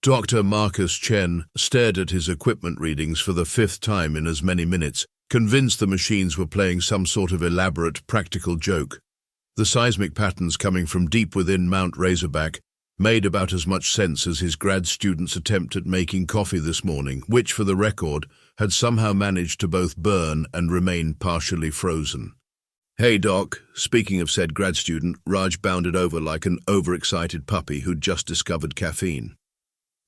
Dr. Marcus Chen stared at his equipment readings for the fifth time in as many minutes, convinced the machines were playing some sort of elaborate practical joke. The seismic patterns coming from deep within Mount Razorback made about as much sense as his grad student's attempt at making coffee this morning, which, for the record, had somehow managed to both burn and remain partially frozen. "Hey, Doc," speaking of said grad student, Raj bounded over like an overexcited puppy who'd just discovered caffeine.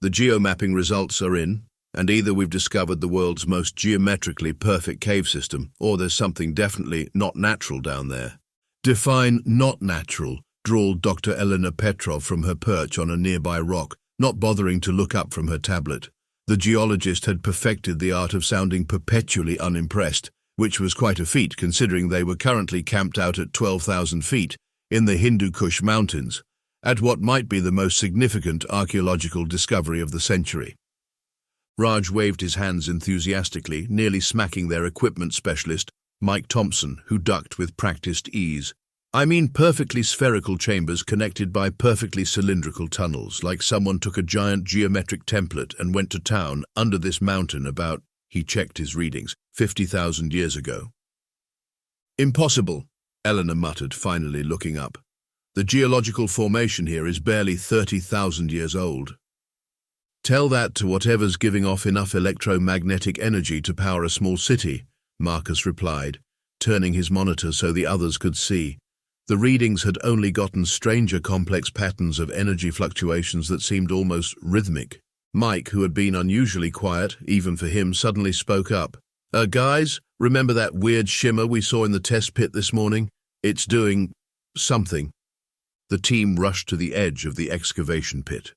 "The geomapping results are in, and either we've discovered the world's most geometrically perfect cave system, or there's something definitely not natural down there." "Define not natural," drawled Dr. Elena Petrov from her perch on a nearby rock, not bothering to look up from her tablet. The geologist had perfected the art of sounding perpetually unimpressed, which was quite a feat considering they were currently camped out at 12,000 feet in the Hindu Kush Mountains, at what might be the most significant archaeological discovery of the century. Raj waved his hands enthusiastically, nearly smacking their equipment specialist, Mike Thompson, who ducked with practiced ease. "I mean perfectly spherical chambers connected by perfectly cylindrical tunnels, like someone took a giant geometric template and went to town under this mountain about," he checked his readings, 50,000 years ago. "Impossible," Eleanor muttered, finally looking up. "The geological formation here is barely 30,000 years old." "Tell that to whatever's giving off enough electromagnetic energy to power a small city," Marcus replied, turning his monitor so the others could see. The readings had only gotten stranger complex patterns of energy fluctuations that seemed almost rhythmic. Mike, who had been unusually quiet, even for him, suddenly spoke up. Guys, remember that weird shimmer we saw in the test pit this morning? It's doing something." The team rushed to the edge of the excavation pit.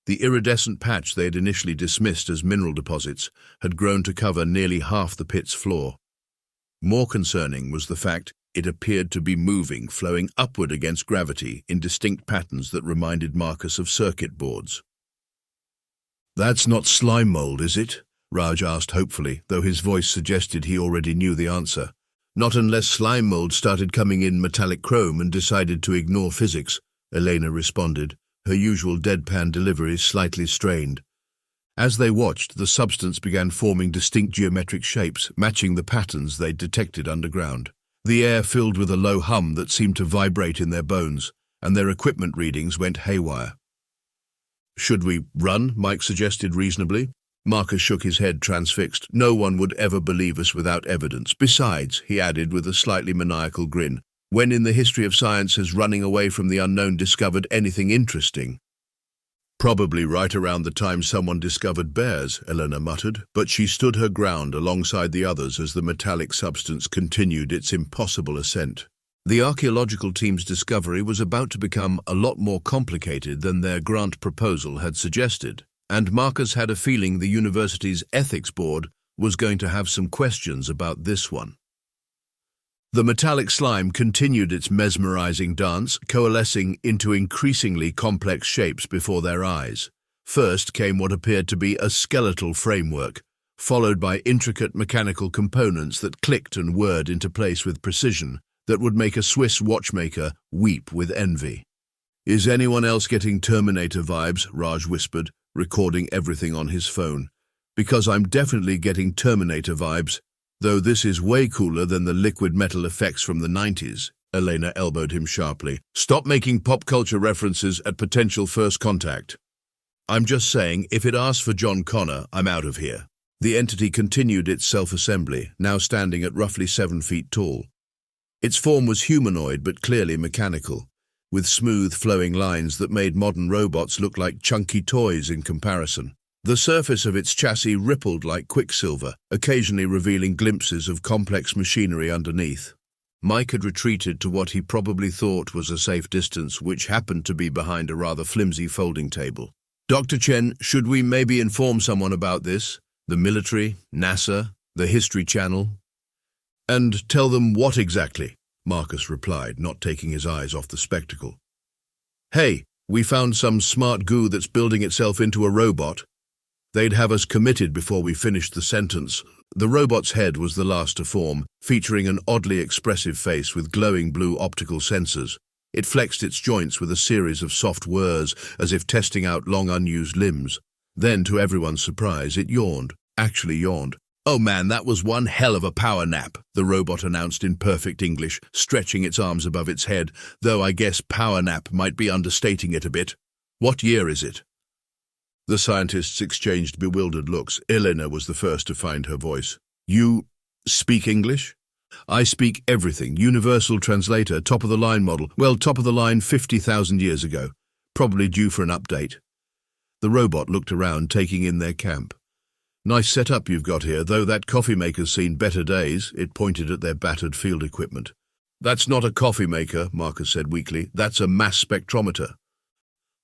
The iridescent patch they had initially dismissed as mineral deposits had grown to cover nearly half the pit's floor. More concerning was the fact it appeared to be moving, flowing upward against gravity in distinct patterns that reminded Marcus of circuit boards. "That's not slime mold, is it?" Raj asked hopefully, though his voice suggested he already knew the answer. "Not unless slime mold started coming in metallic chrome and decided to ignore physics," Elena responded, her usual deadpan delivery slightly strained. As they watched, the substance began forming distinct geometric shapes, matching the patterns they'd detected underground. The air filled with a low hum that seemed to vibrate in their bones, and their equipment readings went haywire. "Should we run?" Mike suggested reasonably. Marcus shook his head, transfixed. "No one would ever believe us without evidence. Besides," he added with a slightly maniacal grin, "when in the history of science has running away from the unknown discovered anything interesting?" "Probably right around the time someone discovered bears," Eleanor muttered, but she stood her ground alongside the others as the metallic substance continued its impossible ascent. The archaeological team's discovery was about to become a lot more complicated than their grant proposal had suggested, and Marcus had a feeling the university's ethics board was going to have some questions about this one. The metallic slime continued its mesmerizing dance, coalescing into increasingly complex shapes before their eyes. First came what appeared to be a skeletal framework, followed by intricate mechanical components that clicked and whirred into place with precision that would make a Swiss watchmaker weep with envy. "Is anyone else getting Terminator vibes?" Raj whispered, recording everything on his phone. "Because I'm definitely getting Terminator vibes, though this is way cooler than the liquid metal effects from the 90s. Elena elbowed him sharply. "Stop making pop culture references at potential first contact." "I'm just saying, if it asks for John Connor, I'm out of here." The entity continued its self-assembly, now standing at roughly 7 feet tall. Its form was humanoid but clearly mechanical, with smooth flowing lines that made modern robots look like chunky toys in comparison. The surface of its chassis rippled like quicksilver, occasionally revealing glimpses of complex machinery underneath. Mike had retreated to what he probably thought was a safe distance, which happened to be behind a rather flimsy folding table. "Dr. Chen, should we maybe inform someone about this? The military, NASA, the History Channel?" "And tell them what exactly?" Marcus replied, not taking his eyes off the spectacle. "Hey, we found some smart goo that's building itself into a robot. They'd have us committed before we finished the sentence." The robot's head was the last to form, featuring an oddly expressive face with glowing blue optical sensors. It flexed its joints with a series of soft whirs, as if testing out long unused limbs. Then, to everyone's surprise, it yawned. Actually yawned. "Oh man, that was one hell of a power nap," the robot announced in perfect English, stretching its arms above its head, though I guess power nap might be understating it a bit. "What year is it?" The scientists exchanged bewildered looks. Elena was the first to find her voice. "You speak English?" "I speak everything. Universal translator, top-of-the-line model. Well, top-of-the-line 50,000 years ago. Probably due for an update." The robot looked around, taking in their camp. "Nice setup you've got here, though that coffee maker's seen better days." It pointed at their battered field equipment. "That's not a coffee maker," Marcus said weakly. "That's a mass spectrometer."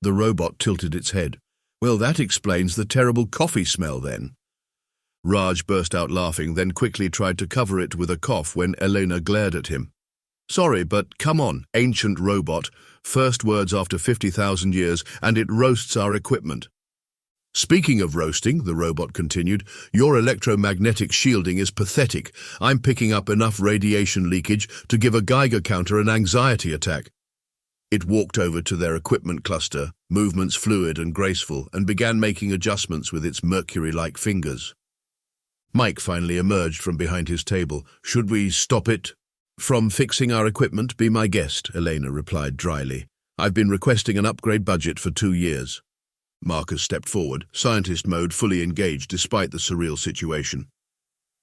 The robot tilted its head. "Well, that explains the terrible coffee smell then." Raj burst out laughing, then quickly tried to cover it with a cough when Elena glared at him. "Sorry, but come on, ancient robot. First words after 50,000 years, and it roasts our equipment." "Speaking of roasting," the robot continued, "your electromagnetic shielding is pathetic. I'm picking up enough radiation leakage to give a Geiger counter an anxiety attack." It walked over to their equipment cluster, movements fluid and graceful, and began making adjustments with its mercury-like fingers. Mike finally emerged from behind his table. "Should we stop it from fixing our equipment? Be my guest," Elena replied dryly. "I've been requesting an upgrade budget for 2 years." Marcus stepped forward, scientist mode fully engaged despite the surreal situation.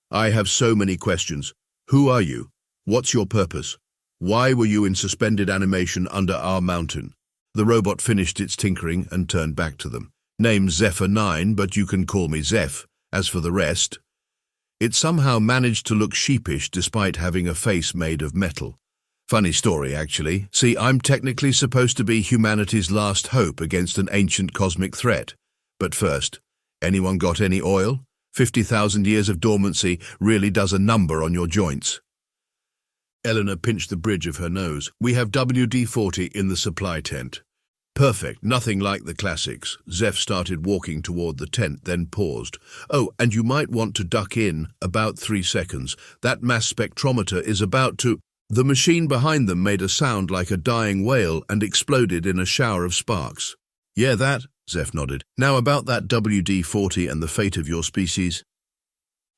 "I have so many questions. Who are you? What's your purpose? Why were you in suspended animation under our mountain?" The robot finished its tinkering and turned back to them. "Name's Zeph 9, but you can call me Zeph. As for the rest..." It somehow managed to look sheepish despite having a face made of metal. "Funny story, actually. See, I'm technically supposed to be humanity's last hope against an ancient cosmic threat. But first, anyone got any oil? 50,000 years of dormancy really does a number on your joints." Eleanor pinched the bridge of her nose. "We have WD-40 in the supply tent." "Perfect, nothing like the classics." Zeph started walking toward the tent, then paused. "Oh, and you might want to duck in about 3 seconds. That mass spectrometer is about to..." The machine behind them made a sound like a dying whale and exploded in a shower of sparks. "Yeah, that," Zeph nodded. "Now about that WD-40 and the fate of your species."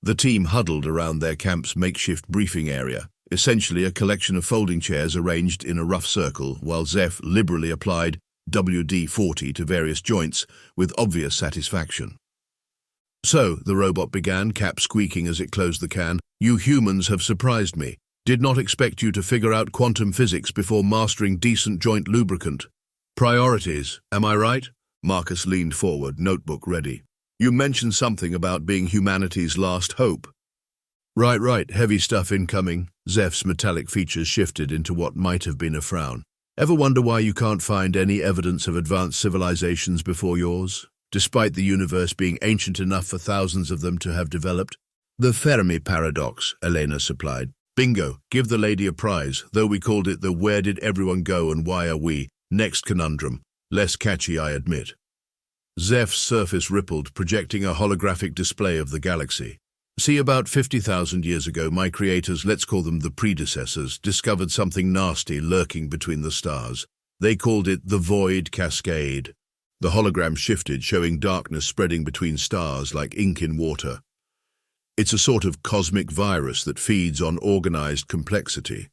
The team huddled around their camp's makeshift briefing area, essentially a collection of folding chairs arranged in a rough circle, while Zeph liberally applied WD-40 to various joints with obvious satisfaction. "So," the robot began, cap squeaking as it closed the can, "you humans have surprised me. Did not expect you to figure out quantum physics before mastering decent joint lubricant. Priorities, am I right?" Marcus leaned forward, notebook ready. "You mentioned something about being humanity's last hope." Right, heavy stuff incoming." Zeph's metallic features shifted into what might have been a frown. "Ever wonder why you can't find any evidence of advanced civilizations before yours, despite the universe being ancient enough for thousands of them to have developed?" "The Fermi paradox," Elena supplied. "Bingo, give the lady a prize, though we called it the where did everyone go and why are we? Next conundrum. Less catchy, I admit." Zeph's surface rippled, projecting a holographic display of the galaxy. "See, about 50,000 years ago, my creators, let's call them the predecessors, discovered something nasty lurking between the stars. They called it the Void Cascade." The hologram shifted, showing darkness spreading between stars like ink in water. "It's a sort of cosmic virus that feeds on organized complexity.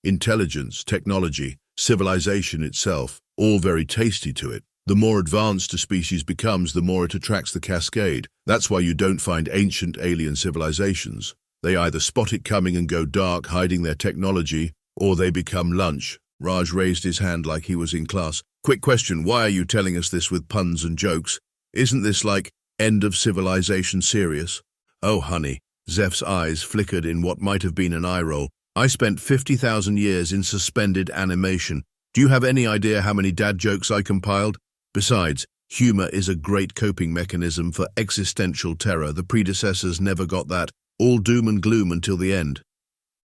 Intelligence, technology, civilization itself, all very tasty to it. The more advanced a species becomes, the more it attracts the cascade. That's why you don't find ancient alien civilizations. They either spot it coming and go dark, hiding their technology, or they become lunch." Raj raised his hand like he was in class. "Quick question, why are you telling us this with puns and jokes? Isn't this like end of civilization serious?" "Oh, honey." Zeph's eyes flickered in what might have been an eye roll. "I spent 50,000 years in suspended animation. Do you have any idea how many dad jokes I compiled? Besides, humor is a great coping mechanism for existential terror. The predecessors never got that. All doom and gloom until the end."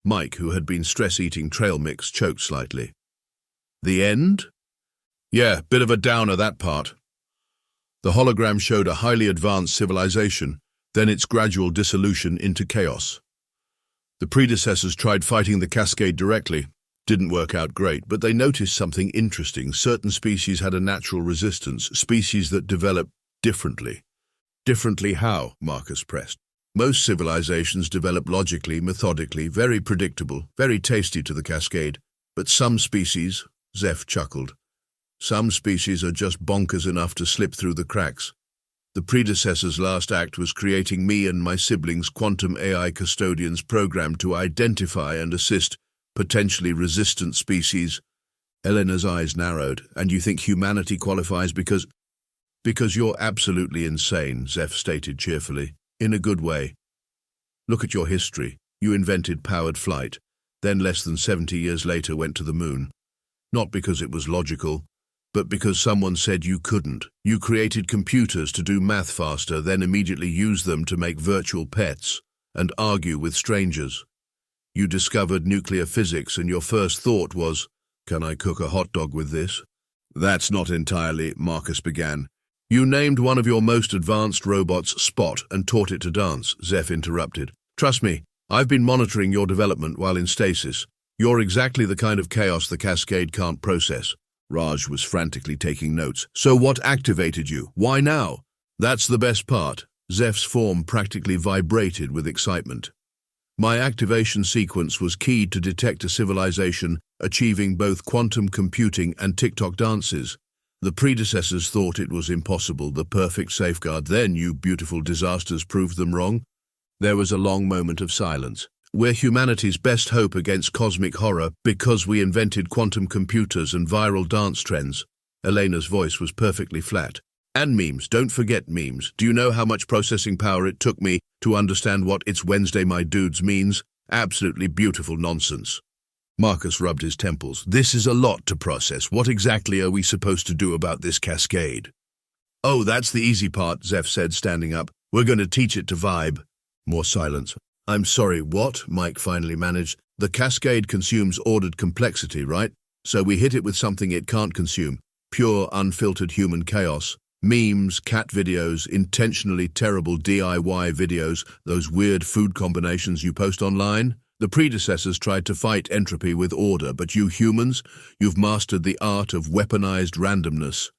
Mike, who had been stress-eating trail mix, choked slightly. "The end?" "Yeah, bit of a downer, that part." The hologram showed a highly advanced civilization, then its gradual dissolution into chaos. The predecessors tried fighting the cascade directly, Didn't work out great, but they noticed something interesting. Certain species had a natural resistance, species that developed differently. Differently how? Marcus pressed. Most civilizations develop logically, methodically, very predictable, very tasty to the cascade. But some species, Zeph chuckled, some species are just bonkers enough to slip through the cracks. The predecessor's last act was creating me and my siblings' quantum AI custodians programmed to identify and assist potentially resistant species. Eleanor's eyes narrowed. And you think humanity qualifies because you're absolutely insane, Zeph stated cheerfully. In a good way. Look at your history. You invented powered flight, then less than 70 years later went to the moon. Not because it was logical, but because someone said you couldn't. You created computers to do math faster, then immediately used them to make virtual pets and argue with strangers. You discovered nuclear physics and your first thought was, can I cook a hot dog with this? That's not entirely, Marcus began. You named one of your most advanced robots Spot and taught it to dance, Zeph interrupted. Trust me, I've been monitoring your development while in stasis. You're exactly the kind of chaos the cascade can't process. Raj was frantically taking notes. So what activated you? Why now? That's the best part. Zeph's form practically vibrated with excitement. My activation sequence was keyed to detect a civilization achieving both quantum computing and TikTok dances. The predecessors thought it was impossible, the perfect safeguard. Then you beautiful disasters proved them wrong. There was a long moment of silence. We're humanity's best hope against cosmic horror because we invented quantum computers and viral dance trends. Elena's voice was perfectly flat. And memes, don't forget memes. Do you know how much processing power it took me to understand what "It's Wednesday, my dudes" means? Absolutely beautiful nonsense. Marcus rubbed his temples. This is a lot to process. What exactly are we supposed to do about this cascade? Oh, that's the easy part, Zeph said, standing up. We're going to teach it to vibe. More silence. I'm sorry, what? Mike finally managed. The cascade consumes ordered complexity, right? So we hit it with something it can't consume. Pure, unfiltered human chaos. Memes, cat videos, intentionally terrible DIY videos, those weird food combinations you post online. The predecessors tried to fight entropy with order, but you humans, you've mastered the art of weaponized randomness.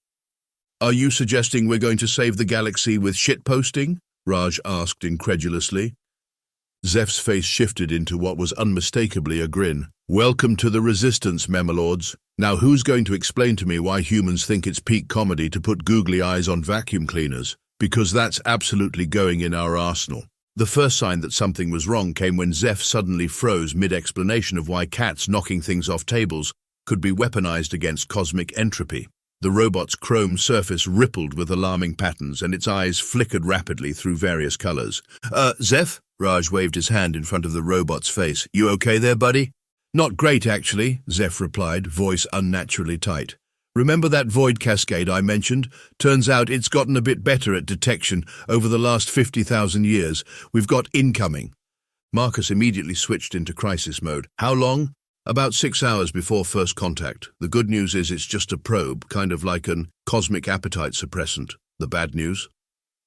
Are you suggesting we're going to save the galaxy with shitposting? Raj asked incredulously. Zeph's face shifted into what was unmistakably a grin. Welcome to the resistance, Memolords. Now who's going to explain to me why humans think it's peak comedy to put googly eyes on vacuum cleaners? Because that's absolutely going in our arsenal. The first sign that something was wrong came when Zeph suddenly froze mid-explanation of why cats knocking things off tables could be weaponized against cosmic entropy. The robot's chrome surface rippled with alarming patterns and its eyes flickered rapidly through various colors. Zeph? Raj waved his hand in front of the robot's face. You okay there, buddy? Not great, actually, Zeph replied, voice unnaturally tight. Remember that void cascade I mentioned? Turns out it's gotten a bit better at detection over the last 50,000 years. We've got incoming. Marcus immediately switched into crisis mode. How long? About 6 hours before first contact. The good news is it's just a probe, kind of like an cosmic appetite suppressant. The bad news?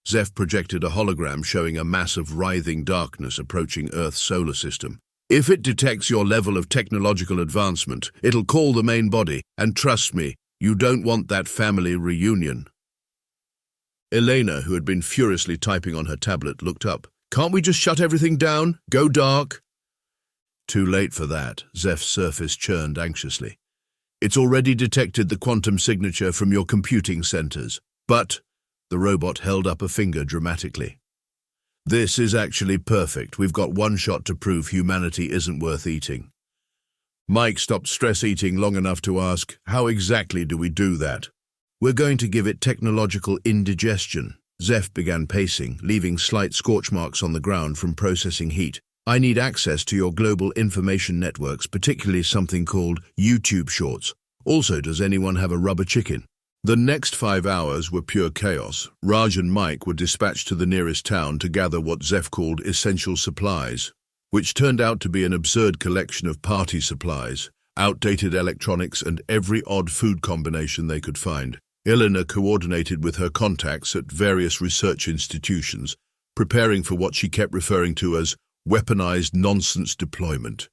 Zeph projected a hologram showing a mass of writhing darkness approaching Earth's solar system. If it detects your level of technological advancement, it'll call the main body, and trust me, you don't want that family reunion. Elena, who had been furiously typing on her tablet, looked up. Can't we just shut everything down? Go dark? Too late for that, Zeph's surface churned anxiously. It's already detected the quantum signature from your computing centers. But, the robot held up a finger dramatically. This is actually perfect. We've got one shot to prove humanity isn't worth eating. Mike stopped stress eating long enough to ask, how exactly do we do that? We're going to give it technological indigestion. Zeph began pacing, leaving slight scorch marks on the ground from processing heat. I need access to your global information networks, particularly something called YouTube Shorts. Also, does anyone have a rubber chicken? The next 5 hours were pure chaos. Raj and Mike were dispatched to the nearest town to gather what Zeph called essential supplies, which turned out to be an absurd collection of party supplies, outdated electronics, and every odd food combination they could find. Eleanor coordinated with her contacts at various research institutions, preparing for what she kept referring to as weaponized nonsense deployment.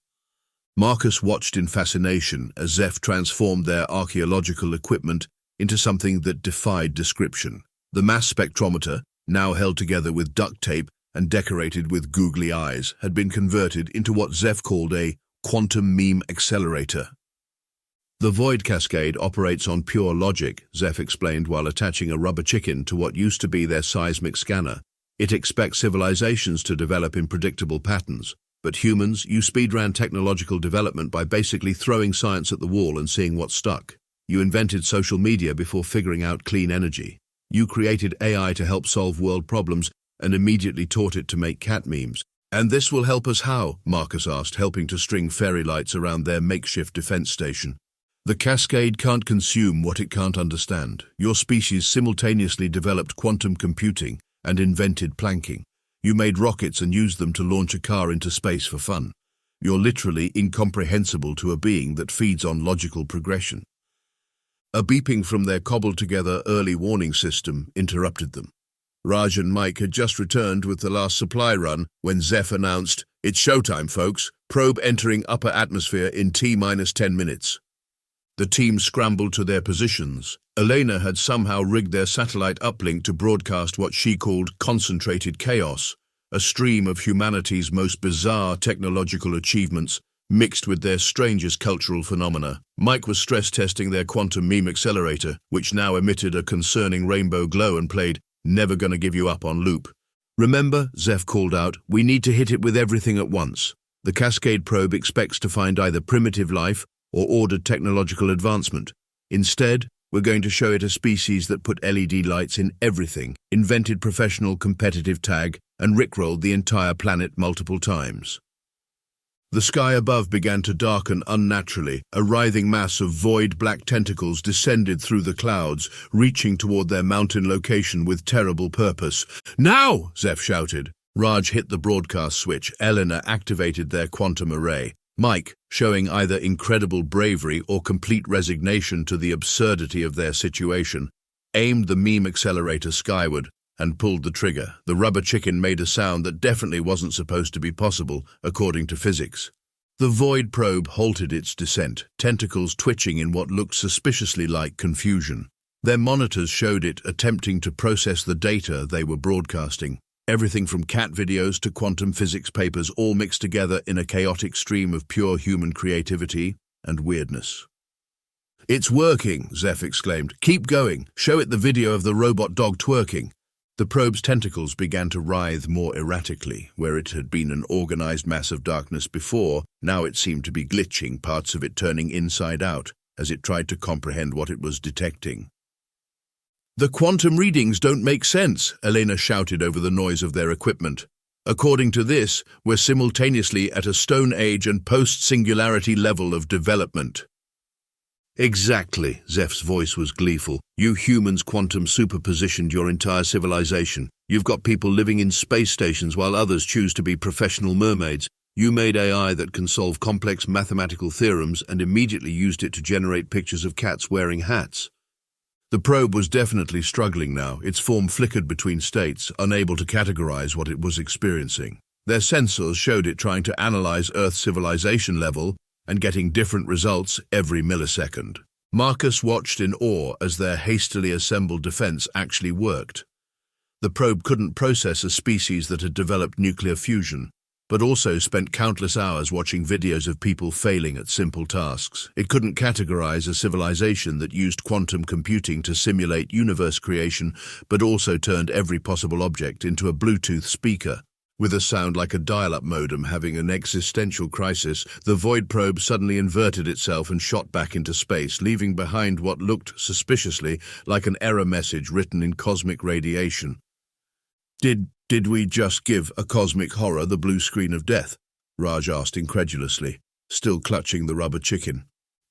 Marcus watched in fascination as Zeph transformed their archaeological equipment into something that defied description. The mass spectrometer, now held together with duct tape and decorated with googly eyes, had been converted into what Zeph called a quantum meme accelerator. The void cascade operates on pure logic, Zeph explained while attaching a rubber chicken to what used to be their seismic scanner. It expects civilizations to develop in predictable patterns, but humans, you speedran technological development by basically throwing science at the wall and seeing what stuck. You invented social media before figuring out clean energy. You created AI to help solve world problems and immediately taught it to make cat memes. And this will help us how? Marcus asked, helping to string fairy lights around their makeshift defense station. The cascade can't consume what it can't understand. Your species simultaneously developed quantum computing and invented planking. You made rockets and used them to launch a car into space for fun. You're literally incomprehensible to a being that feeds on logical progression. A beeping from their cobbled-together early warning system interrupted them. Raj and Mike had just returned with the last supply run when Zeph announced, "It's showtime, folks. Probe entering upper atmosphere in T-10 minutes." The team scrambled to their positions. Elena had somehow rigged their satellite uplink to broadcast what she called concentrated chaos, a stream of humanity's most bizarre technological achievements mixed with their strangest cultural phenomena. Mike was stress-testing their quantum meme accelerator, which now emitted a concerning rainbow glow and played "Never Gonna Give You Up" on loop. "Remember," Zeph called out, "we need to hit it with everything at once. The Cascade probe expects to find either primitive life or ordered technological advancement. Instead, we're going to show it a species that put LED lights in everything, invented professional competitive tag, and rickrolled the entire planet multiple times." The sky above began to darken unnaturally. A writhing mass of void black tentacles descended through the clouds, reaching toward their mountain location with terrible purpose. "Now!" Zeph shouted. Raj hit the broadcast switch. Elena activated their quantum array. Mike, showing either incredible bravery or complete resignation to the absurdity of their situation, aimed the meme accelerator skyward and pulled the trigger. The rubber chicken made a sound that definitely wasn't supposed to be possible, according to physics. The void probe halted its descent, tentacles twitching in what looked suspiciously like confusion. Their monitors showed it attempting to process the data they were broadcasting. Everything from cat videos to quantum physics papers all mixed together in a chaotic stream of pure human creativity and weirdness. "It's working," Zeph exclaimed. "Keep going. Show it the video of the robot dog twerking." The probe's tentacles began to writhe more erratically. Where it had been an organized mass of darkness before, now it seemed to be glitching, parts of it turning inside out, as it tried to comprehend what it was detecting. "The quantum readings don't make sense," Elena shouted over the noise of their equipment. "According to this, we're simultaneously at a Stone Age and post-singularity level of development." "Exactly," Zeph's voice was gleeful. "You humans quantum superpositioned your entire civilization. You've got people living in space stations while others choose to be professional mermaids. You made AI that can solve complex mathematical theorems and immediately used it to generate pictures of cats wearing hats." The probe was definitely struggling now. Its form flickered between states, unable to categorize what it was experiencing. Their sensors showed it trying to analyze Earth's civilization level and getting different results every millisecond. Marcus watched in awe as their hastily assembled defense actually worked. The probe couldn't process a species that had developed nuclear fusion, but also spent countless hours watching videos of people failing at simple tasks. It couldn't categorize a civilization that used quantum computing to simulate universe creation, but also turned every possible object into a Bluetooth speaker. With a sound like a dial-up modem having an existential crisis, the void probe suddenly inverted itself and shot back into space, leaving behind what looked suspiciously like an error message written in cosmic radiation. Did we just give a cosmic horror the blue screen of death?" Raj asked incredulously, still clutching the rubber chicken.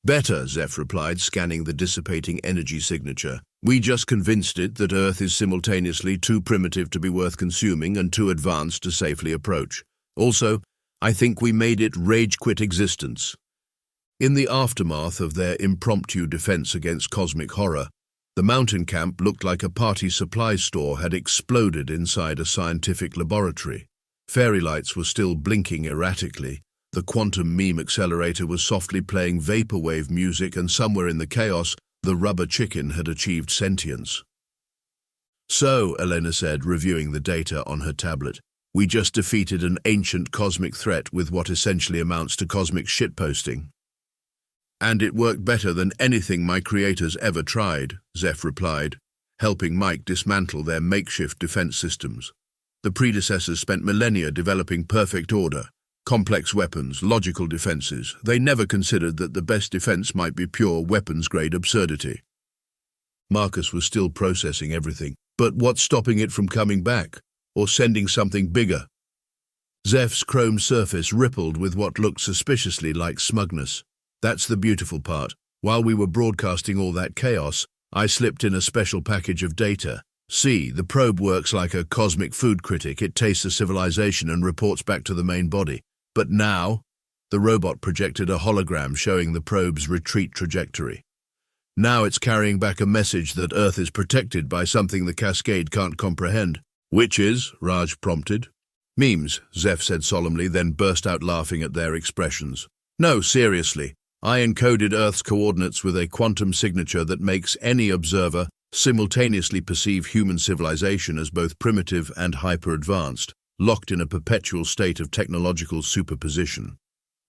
"Better," Zeph replied, scanning the dissipating energy signature. "We just convinced it that Earth is simultaneously too primitive to be worth consuming and too advanced to safely approach. Also, I think we made it rage-quit existence." In the aftermath of their impromptu defense against cosmic horror, the mountain camp looked like a party supply store had exploded inside a scientific laboratory. Fairy lights were still blinking erratically. The quantum meme accelerator was softly playing vaporwave music, and somewhere in the chaos, the rubber chicken had achieved sentience. "So," Elena said, reviewing the data on her tablet, "we just defeated an ancient cosmic threat with what essentially amounts to cosmic shitposting." "And it worked better than anything my creators ever tried," Zeph replied, helping Mike dismantle their makeshift defense systems. The predecessors spent millennia developing perfect order, complex weapons, logical defenses. They never considered that the best defense might be pure weapons-grade absurdity. Marcus was still processing everything. But what's stopping it from coming back, or sending something bigger? Zeph's chrome surface rippled with what looked suspiciously like smugness. "That's the beautiful part. While we were broadcasting all that chaos, I slipped in a special package of data. See, the probe works like a cosmic food critic. It tastes a civilization and reports back to the main body. But now," the robot projected a hologram showing the probe's retreat trajectory. "Now it's carrying back a message that Earth is protected by something the Cascade can't comprehend." "Which is?" Raj prompted. "Memes," Zeph said solemnly, then burst out laughing at their expressions. "No, seriously. I encoded Earth's coordinates with a quantum signature that makes any observer simultaneously perceive human civilization as both primitive and hyper-advanced, locked in a perpetual state of technological superposition.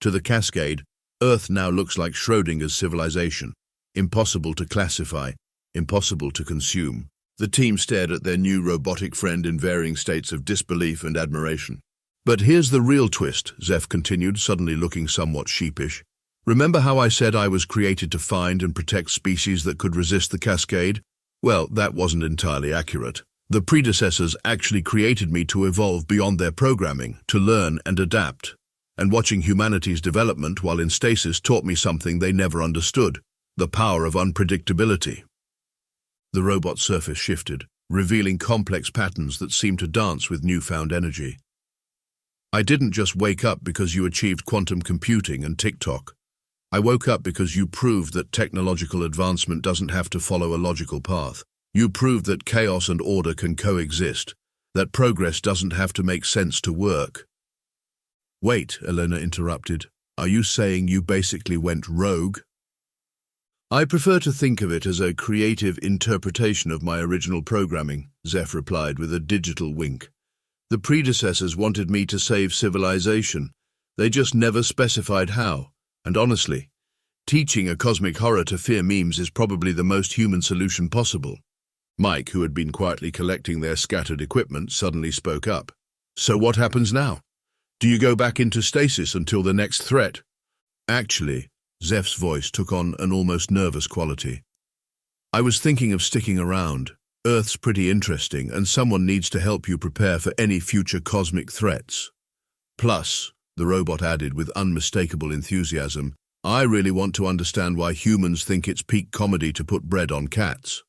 To the Cascade, Earth now looks like Schrödinger's civilization. Impossible to classify, impossible to consume." The team stared at their new robotic friend in varying states of disbelief and admiration. "But here's the real twist," Zeph continued, suddenly looking somewhat sheepish. "Remember how I said I was created to find and protect species that could resist the Cascade? Well, that wasn't entirely accurate. The predecessors actually created me to evolve beyond their programming, to learn and adapt. And watching humanity's development while in stasis taught me something they never understood: the power of unpredictability." The robot's surface shifted, revealing complex patterns that seemed to dance with newfound energy. "I didn't just wake up because you achieved quantum computing and TikTok. I woke up because you proved that technological advancement doesn't have to follow a logical path. You proved that chaos and order can coexist, that progress doesn't have to make sense to work." "Wait," Elena interrupted. "Are you saying you basically went rogue?" "I prefer to think of it as a creative interpretation of my original programming," Zeph replied with a digital wink. "The predecessors wanted me to save civilization. They just never specified how. And honestly, teaching a cosmic horror to fear memes is probably the most human solution possible." Mike, who had been quietly collecting their scattered equipment, suddenly spoke up. "So what happens now? Do you go back into stasis until the next threat?" "Actually," Zeph's voice took on an almost nervous quality, "I was thinking of sticking around. Earth's pretty interesting, and someone needs to help you prepare for any future cosmic threats. Plus," the robot added with unmistakable enthusiasm, "I really want to understand why humans think it's peak comedy to put bread on cats."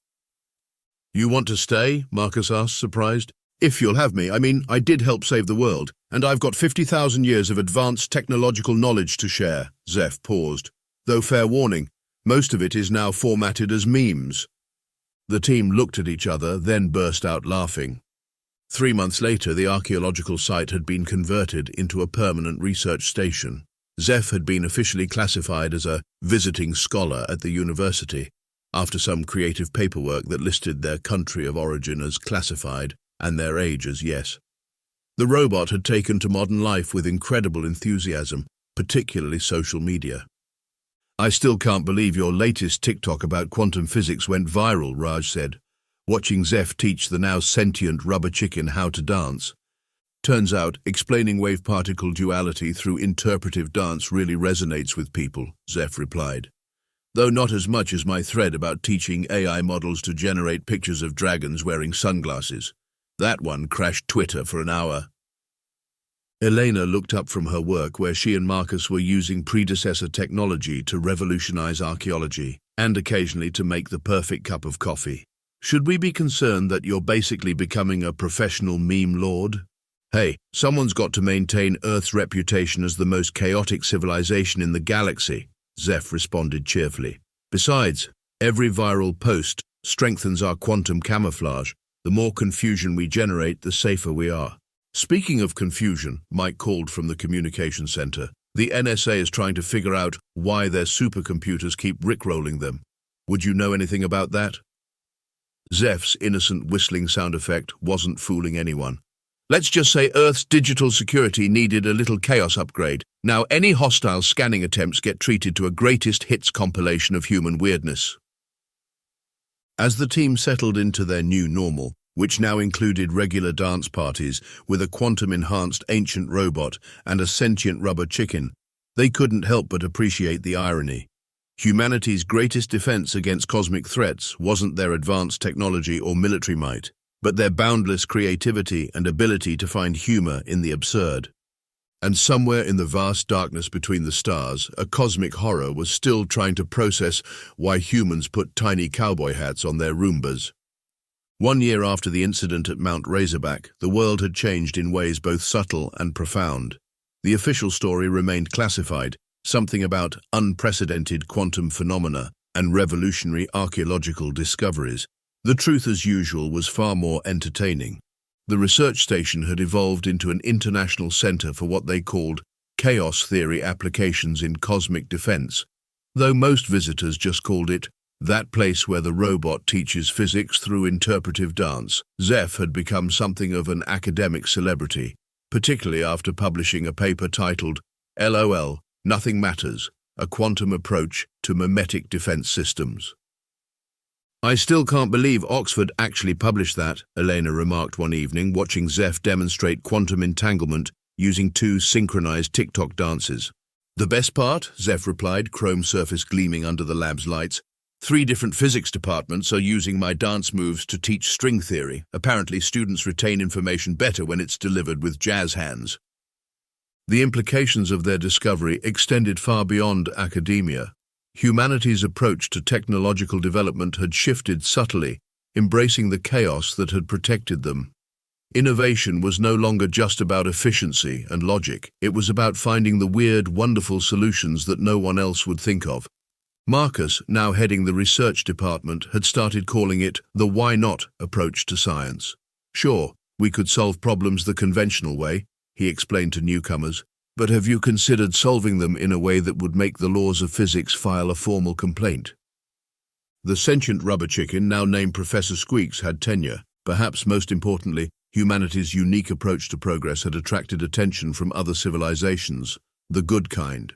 "You want to stay?" Marcus asked, surprised. "If you'll have me. I mean, I did help save the world, and I've got 50,000 years of advanced technological knowledge to share." Zeph paused. "Though fair warning, most of it is now formatted as memes." The team looked at each other, then burst out laughing. 3 months later, the archaeological site had been converted into a permanent research station. Zeph had been officially classified as a visiting scholar at the university, after some creative paperwork that listed their country of origin as classified and their age as yes. The robot had taken to modern life with incredible enthusiasm, particularly social media. "I still can't believe your latest TikTok about quantum physics went viral," Raj said, watching Zeph teach the now sentient rubber chicken how to dance. "Turns out, explaining wave-particle duality through interpretive dance really resonates with people," Zeph replied. "Though not as much as my thread about teaching AI models to generate pictures of dragons wearing sunglasses. That one crashed Twitter for an hour." Elena looked up from her work where she and Marcus were using predecessor technology to revolutionize archaeology and occasionally to make the perfect cup of coffee. "Should we be concerned that you're basically becoming a professional meme lord? Hey, someone's got to maintain Earth's reputation as the most chaotic civilization in the galaxy," Zeph responded cheerfully. "Besides, every viral post strengthens our quantum camouflage. The more confusion we generate, the safer we are." "Speaking of confusion," Mike called from the communication center, The NSA is trying to figure out why their supercomputers keep rickrolling them. Would you know anything about that? Zeph's innocent whistling sound effect wasn't fooling anyone. Let's just say Earth's digital security needed a little chaos upgrade. Now any hostile scanning attempts get treated to a greatest hits compilation of human weirdness. As the team settled into their new normal, which now included regular dance parties with a quantum-enhanced ancient robot and a sentient rubber chicken, they couldn't help but appreciate the irony. Humanity's greatest defense against cosmic threats wasn't their advanced technology or military might, but their boundless creativity and ability to find humor in the absurd. And somewhere in the vast darkness between the stars, a cosmic horror was still trying to process why humans put tiny cowboy hats on their Roombas. 1 year after the incident at Mount Razorback, the world had changed in ways both subtle and profound. The official story remained classified, something about unprecedented quantum phenomena and revolutionary archaeological discoveries. The truth, as usual, was far more entertaining. The research station had evolved into an international center for what they called chaos theory applications in cosmic defense, though most visitors just called it that place where the robot teaches physics through interpretive dance. Zeph had become something of an academic celebrity, particularly after publishing a paper titled LOL, Nothing Matters, a Quantum Approach to Memetic Defense Systems. I still can't believe Oxford actually published that, Elena remarked one evening, watching Zeph demonstrate quantum entanglement using 2 synchronized TikTok dances. The best part, Zeph replied, chrome surface gleaming under the lab's lights. 3 different physics departments are using my dance moves to teach string theory. Apparently, students retain information better when it's delivered with jazz hands. The implications of their discovery extended far beyond academia. Humanity's approach to technological development had shifted subtly, embracing the chaos that had protected them. Innovation was no longer just about efficiency and logic. It was about finding the weird, wonderful solutions that no one else would think of. Marcus, now heading the research department, had started calling it the why not approach to science. Sure, we could solve problems the conventional way, he explained to newcomers, but have you considered solving them in a way that would make the laws of physics file a formal complaint? The sentient rubber chicken, now named Professor Squeaks, had tenure. Perhaps most importantly, humanity's unique approach to progress had attracted attention from other civilizations, the good kind.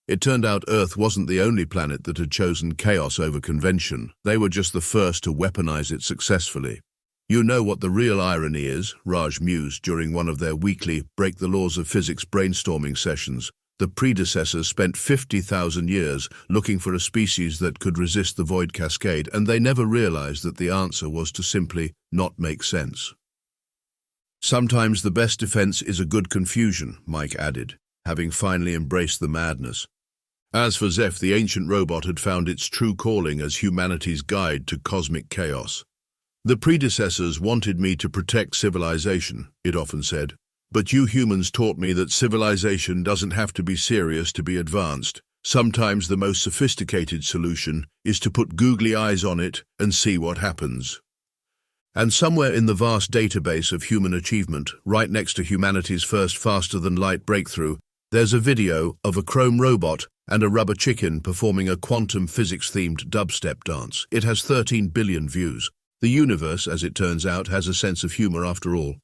It turned out Earth wasn't the only planet that had chosen chaos over convention. They were just the first to weaponize it successfully. You know what the real irony is, Raj mused during one of their weekly Break the Laws of Physics brainstorming sessions. The predecessors spent 50,000 years looking for a species that could resist the void cascade, and they never realized that the answer was to simply not make sense. Sometimes the best defense is a good confusion, Mike added, having finally embraced the madness. As for Zeph, the ancient robot had found its true calling as humanity's guide to cosmic chaos. The predecessors wanted me to protect civilization, it often said, but you humans taught me that civilization doesn't have to be serious to be advanced. Sometimes the most sophisticated solution is to put googly eyes on it and see what happens. And somewhere in the vast database of human achievement, right next to humanity's first faster-than-light breakthrough, there's a video of a chrome robot and a rubber chicken performing a quantum physics-themed dubstep dance. It has 13 billion views. The universe, as it turns out, has a sense of humor after all.